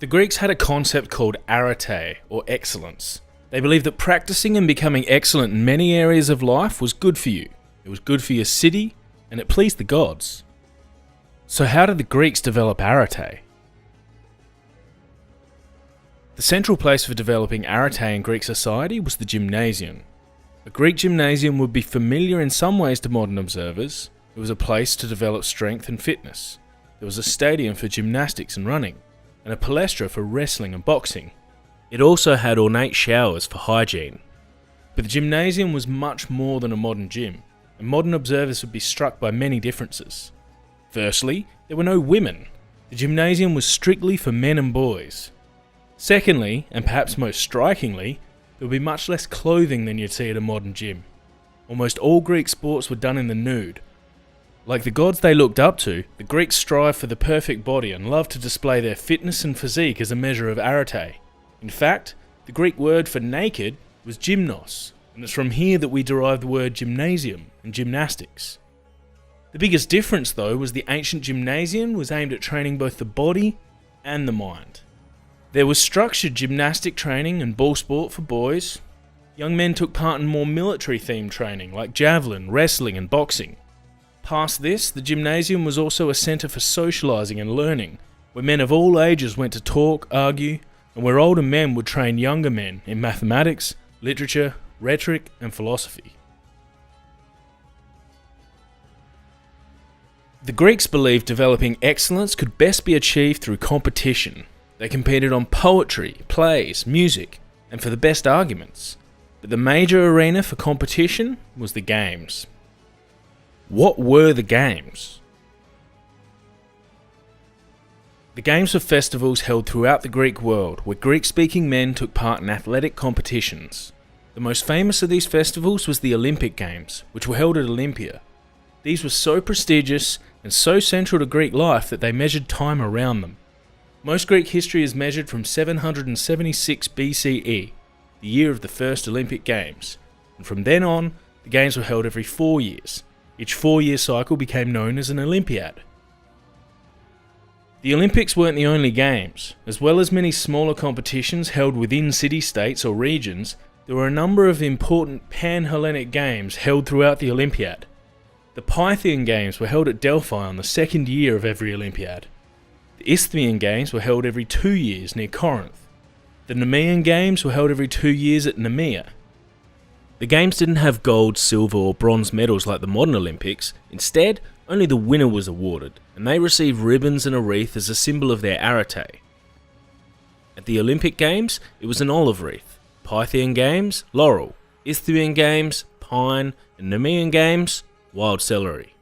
The Greeks had a concept called arete, or excellence. They believed that practicing and becoming excellent in many areas of life was good for you. It was good for your city, and it pleased the gods. So how did the Greeks develop arete? The central place for developing arete in Greek society was the gymnasium. A Greek gymnasium would be familiar in some ways to modern observers. It was a place to develop strength and fitness. There was a stadium for gymnastics and running, and a palestra for wrestling and boxing. It also had ornate showers for hygiene. But the gymnasium was much more than a modern gym, and modern observers would be struck by many differences. Firstly, there were no women. The gymnasium was strictly for men and boys. Secondly, and perhaps most strikingly, there would be much less clothing than you'd see at a modern gym. Almost all Greek sports were done in the nude. Like the gods they looked up to, the Greeks strived for the perfect body and loved to display their fitness and physique as a measure of arete. In fact, the Greek word for naked was gymnos, and it's from here that we derive the word gymnasium and gymnastics. The biggest difference though was the ancient gymnasium was aimed at training both the body and the mind. There was structured gymnastic training and ball sport for boys. Young men took part in more military-themed training like javelin, wrestling and boxing. Past this, the gymnasium was also a centre for socialising and learning, where men of all ages went to talk, argue, and where older men would train younger men in mathematics, literature, rhetoric and philosophy. The Greeks believed developing excellence could best be achieved through competition. They competed on poetry, plays, music, and for the best arguments. But the major arena for competition was the games. What were the games? The games were festivals held throughout the Greek world where Greek-speaking men took part in athletic competitions. The most famous of these festivals was the Olympic Games, which were held at Olympia. These were so prestigious and so central to Greek life that they measured time around them. Most Greek history is measured from 776 BCE, the year of the first Olympic Games, and from then on, the Games were held every 4 years. Each 4-year cycle became known as an Olympiad. The Olympics weren't the only games. As well as many smaller competitions held within city-states or regions, there were a number of important pan-Hellenic games held throughout the Olympiad. The Pythian Games were held at Delphi on the second year of every Olympiad. The Isthmian Games were held every 2 years near Corinth. The Nemean Games were held every 2 years at Nemea. The games didn't have gold, silver or bronze medals like the modern Olympics. Instead, only the winner was awarded, and they received ribbons and a wreath as a symbol of their arete. At the Olympic Games, it was an olive wreath. Pythian Games, laurel. Isthmian Games, pine. And Nemean Games, wild celery.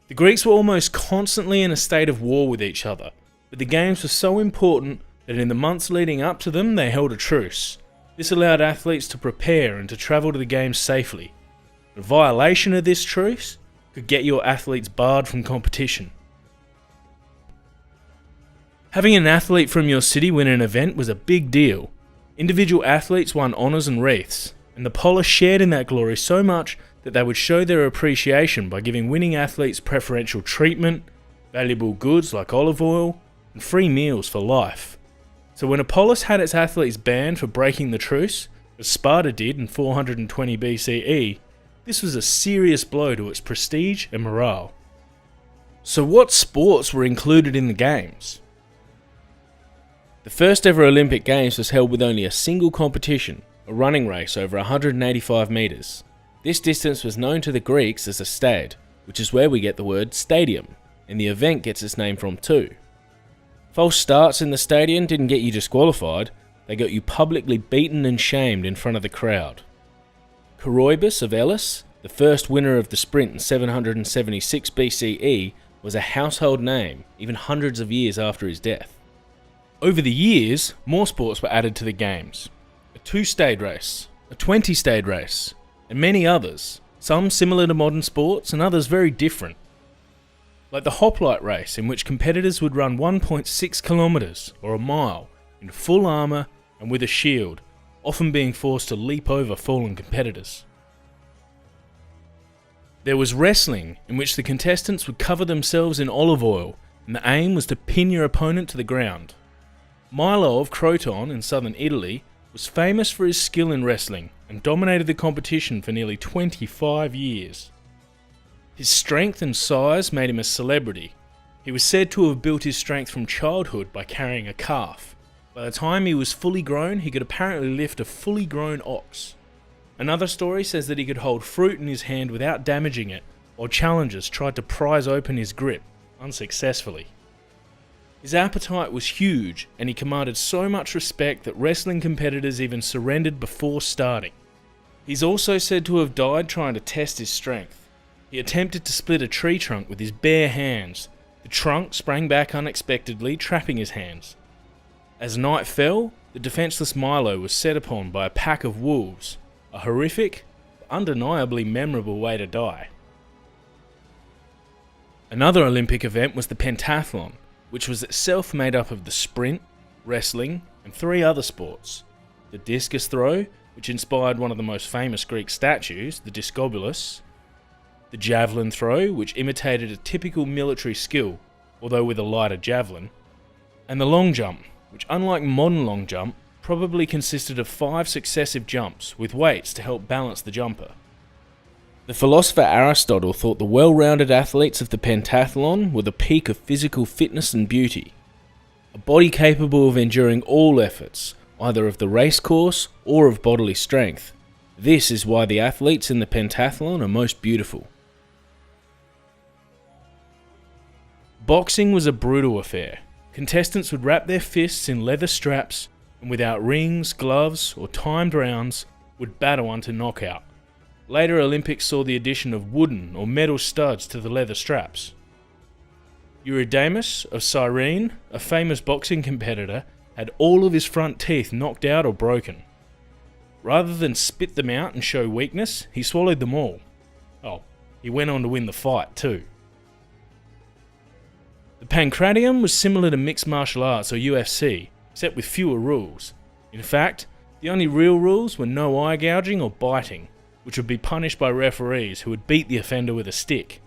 The Greeks were almost constantly in a state of war with each other, but the games were so important that in the months leading up to them they held a truce. This allowed athletes to prepare and to travel to the games safely. A violation of this truce could get your athletes barred from competition. Having an athlete from your city win an event was a big deal. Individual athletes won honours and wreaths, and the polis shared in that glory so much that they would show their appreciation by giving winning athletes preferential treatment, valuable goods like olive oil, and free meals for life. So when Apollos had its athletes banned for breaking the truce, as Sparta did in 420 BCE, this was a serious blow to its prestige and morale. So what sports were included in the games? The first ever Olympic Games was held with only a single competition, a running race over 185 metres. This distance was known to the Greeks as a stade, which is where we get the word stadium, and the event gets its name from too. False starts in the stadium didn't get you disqualified, they got you publicly beaten and shamed in front of the crowd. Coroebus of Elis, the first winner of the sprint in 776 BCE, was a household name, even hundreds of years after his death. Over the years, more sports were added to the games. A 2-stage race, a 20-stage race, and many others, some similar to modern sports and others very different. Like the hoplite race, in which competitors would run 1.6 kilometres or a mile in full armour and with a shield, often being forced to leap over fallen competitors. There was wrestling, in which the contestants would cover themselves in olive oil, and the aim was to pin your opponent to the ground. Milo of Croton in southern Italy was famous for his skill in wrestling and dominated the competition for nearly 25 years. His strength and size made him a celebrity. He was said to have built his strength from childhood by carrying a calf. By the time he was fully grown, he could apparently lift a fully grown ox. Another story says that he could hold fruit in his hand without damaging it, while challengers tried to prise open his grip, unsuccessfully. His appetite was huge, and he commanded so much respect that wrestling competitors even surrendered before starting. He's also said to have died trying to test his strength. He attempted to split a tree trunk with his bare hands. The trunk sprang back unexpectedly, trapping his hands. As night fell, the defenseless Milo was set upon by a pack of wolves, a horrific, but undeniably memorable way to die. Another Olympic event was the pentathlon, which was itself made up of the sprint, wrestling, and 3 other sports. The discus throw, which inspired one of the most famous Greek statues, the Discobolus. The javelin throw, which imitated a typical military skill, although with a lighter javelin. And the long jump, which unlike modern long jump, probably consisted of 5 successive jumps with weights to help balance the jumper. The philosopher Aristotle thought the well-rounded athletes of the pentathlon were the peak of physical fitness and beauty. A body capable of enduring all efforts, either of the race course or of bodily strength. This is why the athletes in the pentathlon are most beautiful. Boxing was a brutal affair. Contestants would wrap their fists in leather straps and without rings, gloves or timed rounds would battle unto knockout. Later Olympics saw the addition of wooden or metal studs to the leather straps. Eurydamas of Cyrene, a famous boxing competitor, had all of his front teeth knocked out or broken. Rather than spit them out and show weakness, he swallowed them all. Oh, he went on to win the fight too. The pancratium was similar to mixed martial arts or UFC, except with fewer rules. In fact, the only real rules were no eye gouging or biting, which would be punished by referees who would beat the offender with a stick.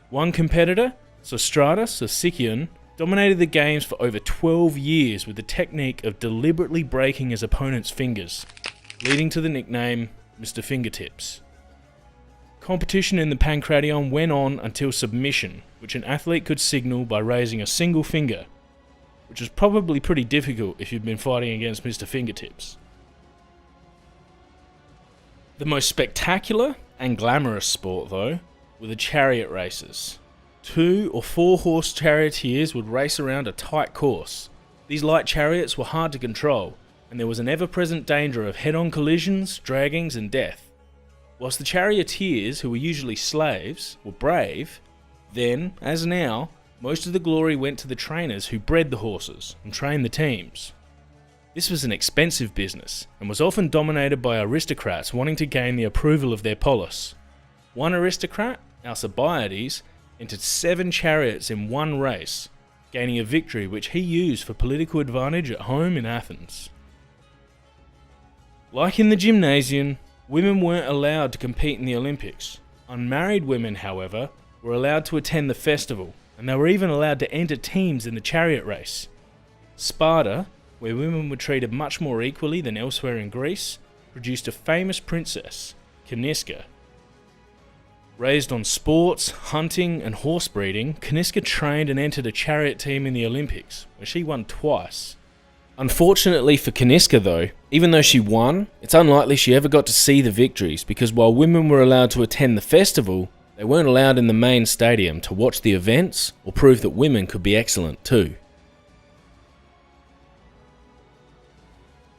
One competitor, Sostratus of Sicyon, dominated the games for over 12 years with the technique of deliberately breaking his opponent's fingers, leading to the nickname Mr. Fingertips. Competition in the pancratium went on until submission, which an athlete could signal by raising a single finger, which was probably pretty difficult if you'd been fighting against Mr. Fingertips. The most spectacular and glamorous sport, though, were the chariot races. 2 or 4 horse charioteers would race around a tight course. These light chariots were hard to control, and there was an ever-present danger of head-on collisions, draggings, and death. Whilst the charioteers, who were usually slaves, were brave, then, as now, most of the glory went to the trainers who bred the horses and trained the teams. This was an expensive business, and was often dominated by aristocrats wanting to gain the approval of their polis. One aristocrat, Alcibiades, entered 7 chariots in one race, gaining a victory which he used for political advantage at home in Athens. Like in the gymnasium, women weren't allowed to compete in the Olympics. Unmarried women, however, were allowed to attend the festival, and they were even allowed to enter teams in the chariot race. Sparta, where women were treated much more equally than elsewhere in Greece, produced a famous princess, Caniska. Raised on sports, hunting and horse breeding, Caniska trained and entered a chariot team in the Olympics, where she won twice. Unfortunately for Caniska though, even though she won, it's unlikely she ever got to see the victories because while women were allowed to attend the festival, they weren't allowed in the main stadium to watch the events or prove that women could be excellent too.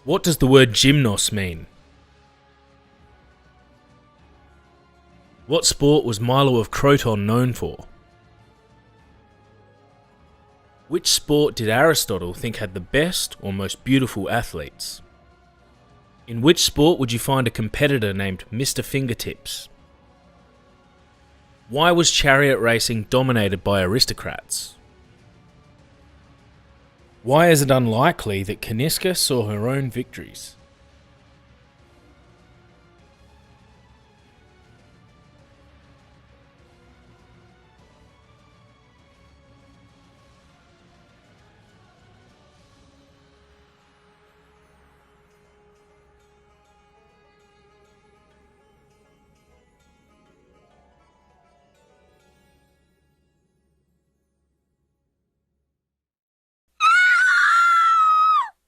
What does the word gymnos mean? What sport was Milo of Croton known for? Which sport did Aristotle think had the best or most beautiful athletes? In which sport would you find a competitor named Mr. Fingertips? Why was chariot racing dominated by aristocrats? Why is it unlikely that Caniska saw her own victories?